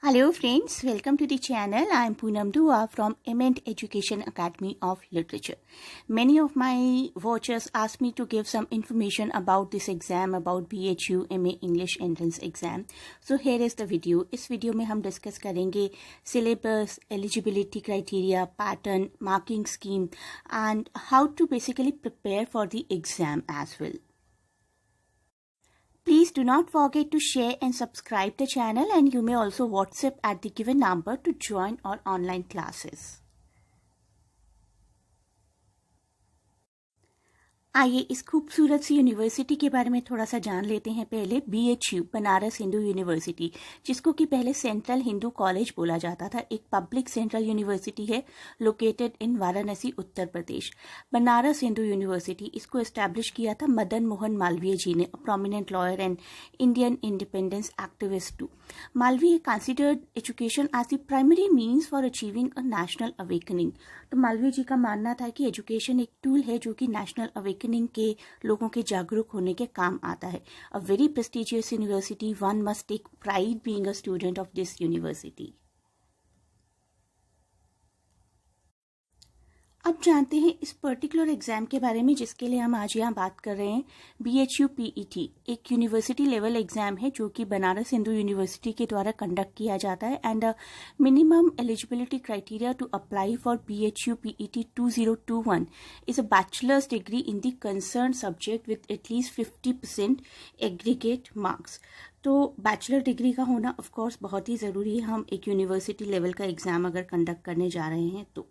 Hello friends, welcome to the channel. I am Poonam Dua from Ement Education Academy of Literature. Many of my watchers asked me to give some information about this exam, about BHU MA English Entrance Exam. So here is the video. इस video में हम discuss करेंगे syllabus, eligibility criteria, pattern, marking scheme and how to basically prepare for the exam as well. Please do not forget to share and subscribe the channel, and you may also WhatsApp at the given number to join our online classes. आइए इस खूबसूरत सी university के बारे में थोड़ा सा जान लेते हैं। पहले BHU बनारस हिंदू यूनिवर्सिटी, जिसको कि पहले सेंट्रल हिंदू कॉलेज बोला जाता था, एक पब्लिक सेंट्रल यूनिवर्सिटी है located in Varanasi Uttar Pradesh. Banaras Hindu University, इसको एस्टैब्लिश किया था मदन मोहन मालवीय जी ने, prominent lawyer and Indian independence activist too. Malviya considered education as the primary means for achieving a national awakening. तो मालवीय जी का मानना था कि एजुकेशन एक टूल है जो कि नेशनल अवेकनिंग के लोगों के जागरूक होने के काम आता है। A very prestigious university, one must take pride being a student of this university. अब जानते हैं इस पर्टिकुलर एग्जाम के बारे में जिसके लिए हम आज यहाँ बात कर रहे हैं। BHU PET एक यूनिवर्सिटी लेवल एग्जाम है जो कि बनारस हिंदू यूनिवर्सिटी के द्वारा कंडक्ट किया जाता है and minimum eligibility criteria to apply for BHU PET 2021 is a bachelor's degree in the concern subject with at least 50% aggregate marks. तो बैचलर डिग्री का होना ऑफ कोर्स बहुत ही ज़रूरी है, हम एक यूनिवर्सिटी लेवल का एग्ज़ाम अगर कंडक्ट करने जा रहे हैं तो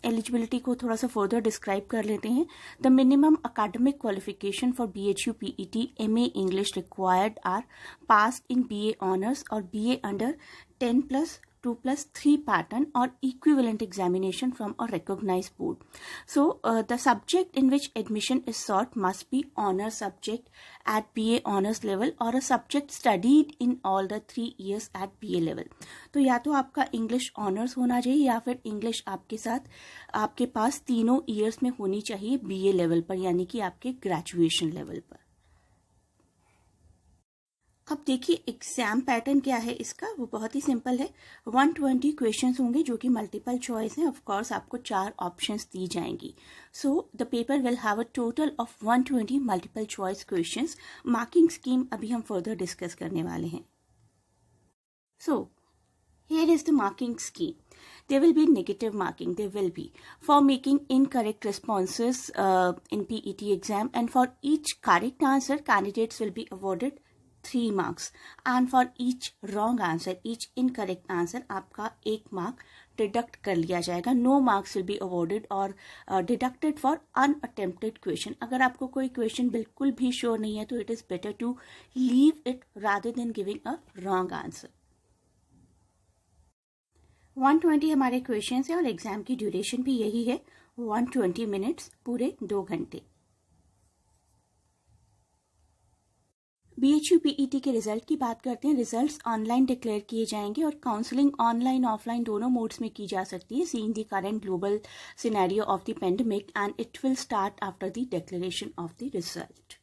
एलिजिबिलिटी को थोड़ा सा फर्दर डिस्क्राइब कर लेते हैं। The minimum academic qualification for BHU PET MA English required are pass in BA honours और BA under 10+2+3 pattern or equivalent examination from a recognized board. So, the subject in which admission is sought must be honor subject at BA honors level or a subject studied in all the 3 years at BA level. तो या तो आपका English honours होना चाहिए या फिर English आपके पास तीनों ईयर्स में होनी चाहिए BA लेवल पर, यानी कि आपके ग्रेजुएशन लेवल पर। अब देखिए एग्जाम पैटर्न क्या है इसका, वो बहुत ही सिंपल है। 120 क्वेश्चंस होंगे जो कि मल्टीपल चॉइस है। ऑफ कोर्स आपको 4 ऑप्शंस दी जाएंगी। So the paper will have a total of 120 multiple choice questions. Marking scheme अभी हम फर्दर डिस्कस करने वाले हैं। सो here is the marking scheme. There will be negative marking. There will be for making incorrect responses in PET exam, and for each correct answer, candidates will be awarded 3 marks, and for each wrong answer, each incorrect answer, आपका 1 mark deduct कर लिया जाएगा। No marks will be awarded or deducted for unattempted question. अगर आपको कोई question बिल्कुल भी sure नहीं है तो it is better to leave it rather than giving a wrong answer. 120 हमारे क्वेश्चंस हैं और एग्जाम की ड्यूरेशन भी यही है, 120 मिनट्स, पूरे 2 घंटे। BHU PET के रिजल्ट की बात करते हैं। रिजल्ट्स ऑनलाइन डिक्लेयर किए जाएंगे और काउंसलिंग ऑनलाइन ऑफलाइन दोनों मोड्स में की जा सकती है, seeing the current global scenario of the pandemic, and it will start after the declaration of the result.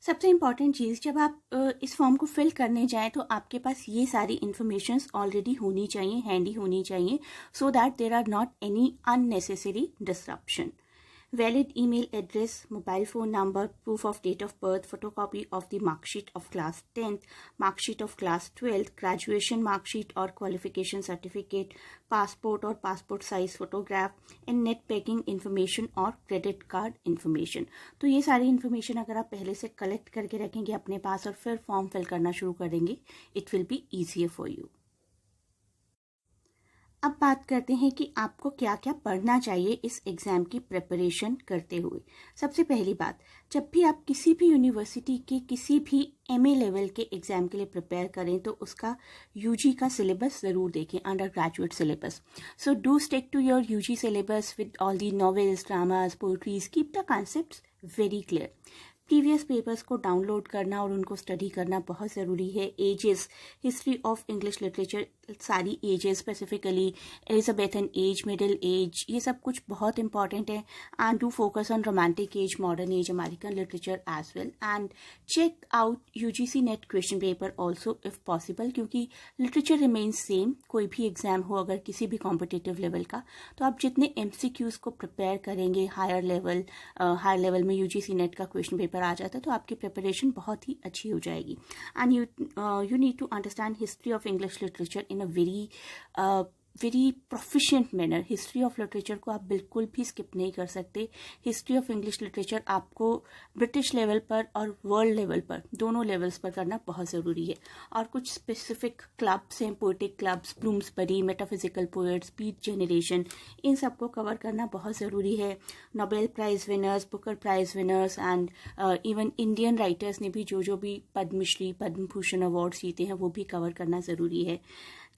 सबसे इम्पॉर्टेंट चीज़, जब आप इस फॉर्म को फिल करने जाएं तो आपके पास ये सारी इन्फॉर्मेशंस ऑलरेडी होनी चाहिए, हैंडी होनी चाहिए, so that there are not any unnecessary disruption. Valid email address, mobile phone number, proof of date of birth, photocopy of the mark sheet of class 10th, mark sheet of class 12th, graduation mark sheet or qualification certificate, passport or passport size photograph, and net banking information और credit card information. तो ये सारी information अगर आप पहले से collect करके रखेंगे अपने पास और फिर फॉर्म फिल करना शुरू कर देंगे, it will be easier for you. अब बात करते हैं कि आपको क्या क्या पढ़ना चाहिए इस एग्ज़ाम की प्रिपरेशन करते हुए। सबसे पहली बात, जब भी आप किसी भी यूनिवर्सिटी के किसी भी MA लेवल के एग्ज़ाम के लिए प्रिपेयर करें तो उसका UG का सिलेबस ज़रूर देखें, undergraduate syllabus. So do stick to your UG syllabus with all the novels, dramas, poetries, keep the concepts very clear. Previous papers को डाउनलोड करना और उनको स्टडी करना बहुत ज़रूरी है. Ages, history of English literature, सारी ages, specifically Elizabethan age, middle age, ये सब कुछ बहुत इंपॉर्टेंट है. And do focus on romantic age, modern age, American literature as well. And check out UGC net question paper also if possible, क्योंकि literature remains same. कोई भी exam हो अगर किसी भी कॉम्पिटिटिव लेवल का, तो आप जितने MCQs को प्रिपेयर करेंगे हायर लेवल में यूजीसी नेट का क्वेश्चन पेपर आ जाता है, तो आपकी प्रिपरेशन बहुत ही अच्छी हो जाएगी. And you need to understand history of English literature in a very proficient manner. History of literature को आप बिल्कुल भी स्किप नहीं कर सकते. हिस्ट्री ऑफ इंग्लिश लिटरेचर आपको ब्रिटिश लेवल पर और वर्ल्ड लेवल पर, दोनों लेवल्स पर करना बहुत ज़रूरी है. और कुछ स्पेसिफिक क्लब्स हैं, poetic clubs, Bloomsbury, metaphysical poets, beat generation, इन सबको कवर करना बहुत ज़रूरी है. Nobel prize winners, Booker prize winners and even Indian writers ने भी जो भी पद्मश्री, पद्म भूषण अवार्ड जीते हैं, वो भी कवर करना ज़रूरी है.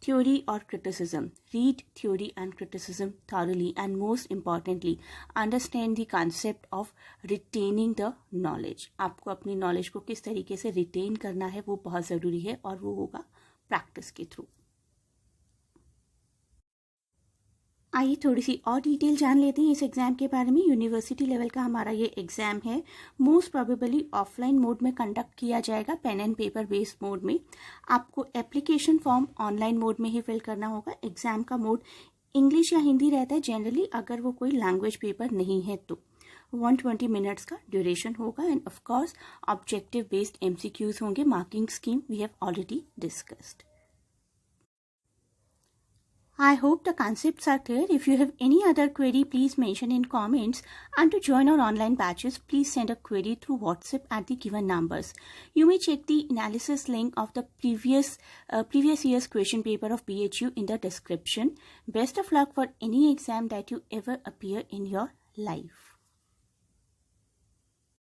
Theory or criticism. Read theory and criticism thoroughly, and most importantly, understand the concept of retaining the knowledge. आपको अपनी नॉलेज को किस तरीके से रिटेन करना है वो बहुत ज़रूरी है, और वो होगा प्रैक्टिस के थ्रू. आइए थोड़ी सी और डिटेल जान लेते हैं इस एग्ज़ाम के बारे में. यूनिवर्सिटी लेवल का हमारा ये एग्ज़ाम है. मोस्ट प्रोबेबली ऑफलाइन मोड में कंडक्ट किया जाएगा, pen and paper based mode में. आपको एप्लीकेशन फॉर्म ऑनलाइन मोड में ही फिल करना होगा. एग्ज़ाम का मोड इंग्लिश या हिंदी रहता है जनरली, अगर वो कोई लैंग्वेज पेपर नहीं है तो. 120 मिनट्स का ड्यूरेशन होगा. And of course objective based MCQs होंगे. Marking scheme we have already discussed. I hope the concepts are clear. If you have any other query, please mention in comments. And to join our online batches, please send a query through WhatsApp at the given numbers. You may check the analysis link of the previous year's question paper of BHU in the description. Best of luck for any exam that you ever appear in your life.